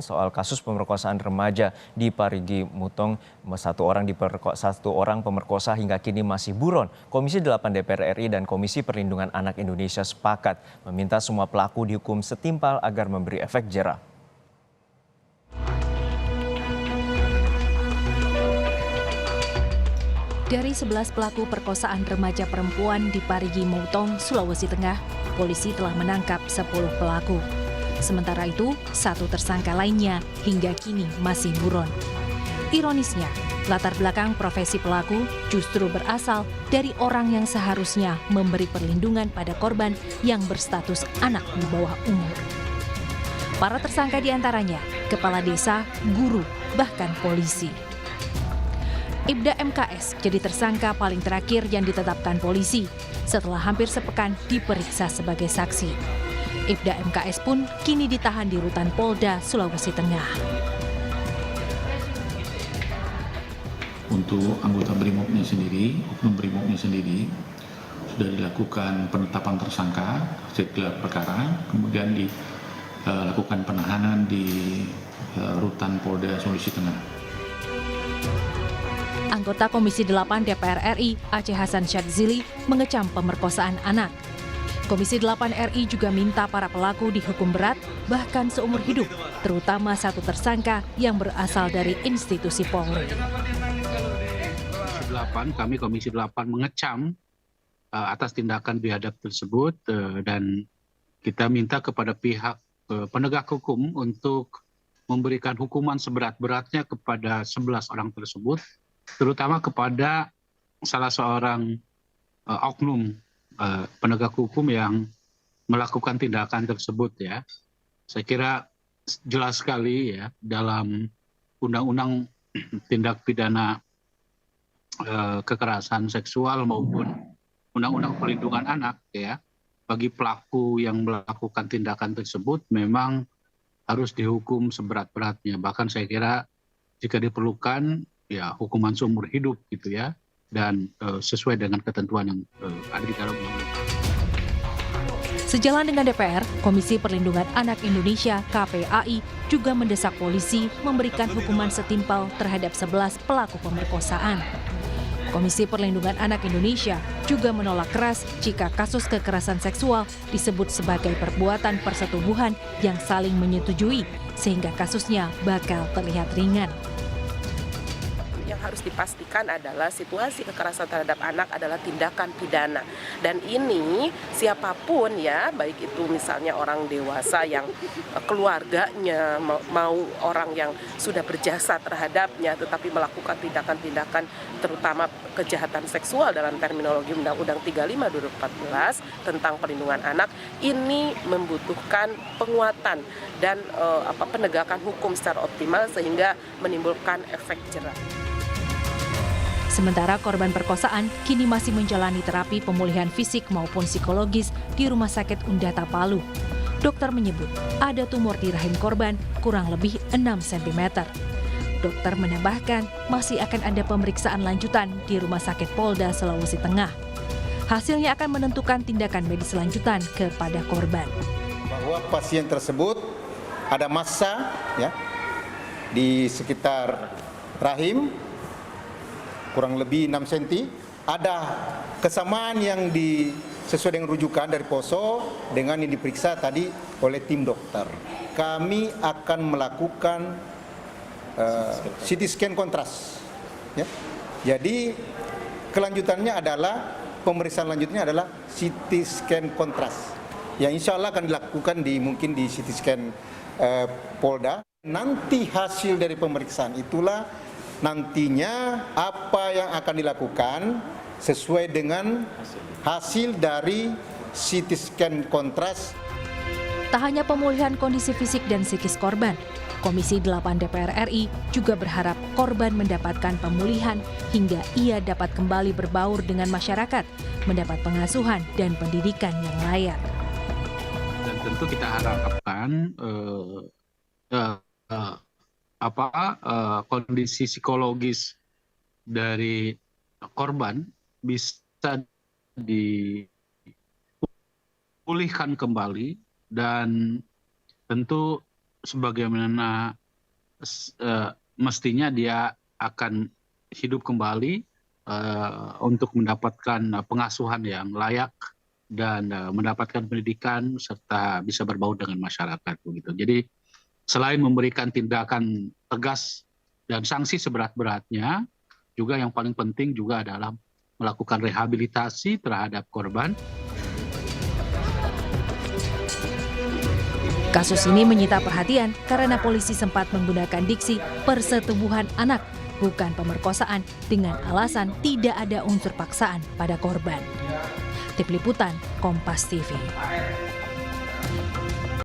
Soal kasus pemerkosaan remaja di Parigi Mutong, satu orang pemerkosa hingga kini masih buron. Komisi 8 DPR RI dan Komisi Perlindungan Anak Indonesia sepakat meminta semua pelaku dihukum setimpal agar memberi efek jera. Dari 11 pelaku perkosaan remaja perempuan di Parigi Mutong, Sulawesi Tengah, polisi telah menangkap 10 pelaku. Sementara itu, satu tersangka lainnya hingga kini masih buron. Ironisnya, latar belakang profesi pelaku justru berasal dari orang yang seharusnya memberi perlindungan pada korban yang berstatus anak di bawah umur. Para tersangka diantaranya kepala desa, guru, bahkan polisi. Ibda MKS jadi tersangka paling terakhir yang ditetapkan polisi setelah hampir sepekan diperiksa sebagai saksi. Ibda MKS pun kini ditahan di Rutan Polda, Sulawesi Tengah. Untuk anggota Brimobnya sendiri, oknum Brimobnya sendiri, sudah dilakukan penetapan tersangka setelah perkara, kemudian dilakukan penahanan di Rutan Polda, Sulawesi Tengah. Anggota Komisi 8 DPR RI, Aceh Hasan Syadzili, mengecam pemerkosaan anak. Komisi 8 RI juga minta para pelaku dihukum berat, bahkan seumur hidup, terutama satu tersangka yang berasal dari institusi Polri. Kami Komisi 8 mengecam atas tindakan biadab tersebut dan kita minta kepada pihak penegak hukum untuk memberikan hukuman seberat-beratnya kepada 11 orang tersebut, terutama kepada salah seorang oknum penegak hukum yang melakukan tindakan tersebut ya. Saya kira jelas sekali ya dalam undang-undang tindak pidana kekerasan seksual maupun undang-undang perlindungan anak ya, bagi pelaku yang melakukan tindakan tersebut memang harus dihukum seberat-beratnya. Bahkan saya kira jika diperlukan ya hukuman seumur hidup gitu ya, dan sesuai dengan ketentuan yang ada di dalam undang-undang. Sejalan dengan DPR, Komisi Perlindungan Anak Indonesia (KPAI) juga mendesak polisi memberikan hukuman setimpal terhadap 11 pelaku pemerkosaan. Komisi Perlindungan Anak Indonesia juga menolak keras jika kasus kekerasan seksual disebut sebagai perbuatan persetubuhan yang saling menyetujui, sehingga kasusnya bakal terlihat ringan. Yang harus dipastikan adalah situasi kekerasan terhadap anak adalah tindakan pidana. Dan ini siapapun ya, baik itu misalnya orang dewasa yang keluarganya, mau orang yang sudah berjasa terhadapnya tetapi melakukan tindakan-tindakan terutama kejahatan seksual dalam terminologi Undang-Undang 35 2014 tentang perlindungan anak, ini membutuhkan penguatan dan penegakan hukum secara optimal sehingga menimbulkan efek jera. Sementara korban perkosaan kini masih menjalani terapi pemulihan fisik maupun psikologis di Rumah Sakit Undata Palu. Dokter menyebut ada tumor di rahim korban kurang lebih 6 cm. Dokter menambahkan masih akan ada pemeriksaan lanjutan di Rumah Sakit Polda, Sulawesi Tengah. Hasilnya akan menentukan tindakan medis lanjutan kepada korban. Bahwa pasien tersebut ada massa ya di sekitar rahim kurang lebih 6 cm, ada kesamaan yang sesuai dengan rujukan dari POSO dengan yang diperiksa tadi oleh tim dokter. Kami akan melakukan CT scan kontras. Ya. Jadi kelanjutannya adalah pemeriksaan lanjutnya adalah CT scan kontras, yang insya Allah akan dilakukan mungkin di CT scan Polda. Nanti hasil dari pemeriksaan itulah nantinya apa yang akan dilakukan sesuai dengan hasil dari CT scan kontras. Tak hanya pemulihan kondisi fisik dan psikis korban, Komisi 8 DPR RI juga berharap korban mendapatkan pemulihan hingga ia dapat kembali berbaur dengan masyarakat, mendapat pengasuhan dan pendidikan yang layak. Dan tentu kita harapkan kondisi psikologis dari korban bisa dipulihkan kembali dan tentu sebagaimana mestinya dia akan hidup kembali untuk mendapatkan pengasuhan yang layak dan mendapatkan pendidikan serta bisa berbaur dengan masyarakat begitu. Jadi selain memberikan tindakan tegas dan sanksi seberat-beratnya, juga yang paling penting juga adalah melakukan rehabilitasi terhadap korban. Kasus ini menyita perhatian karena polisi sempat menggunakan diksi persetubuhan anak, bukan pemerkosaan, dengan alasan tidak ada unsur paksaan pada korban. Tim Liputan, Kompas TV.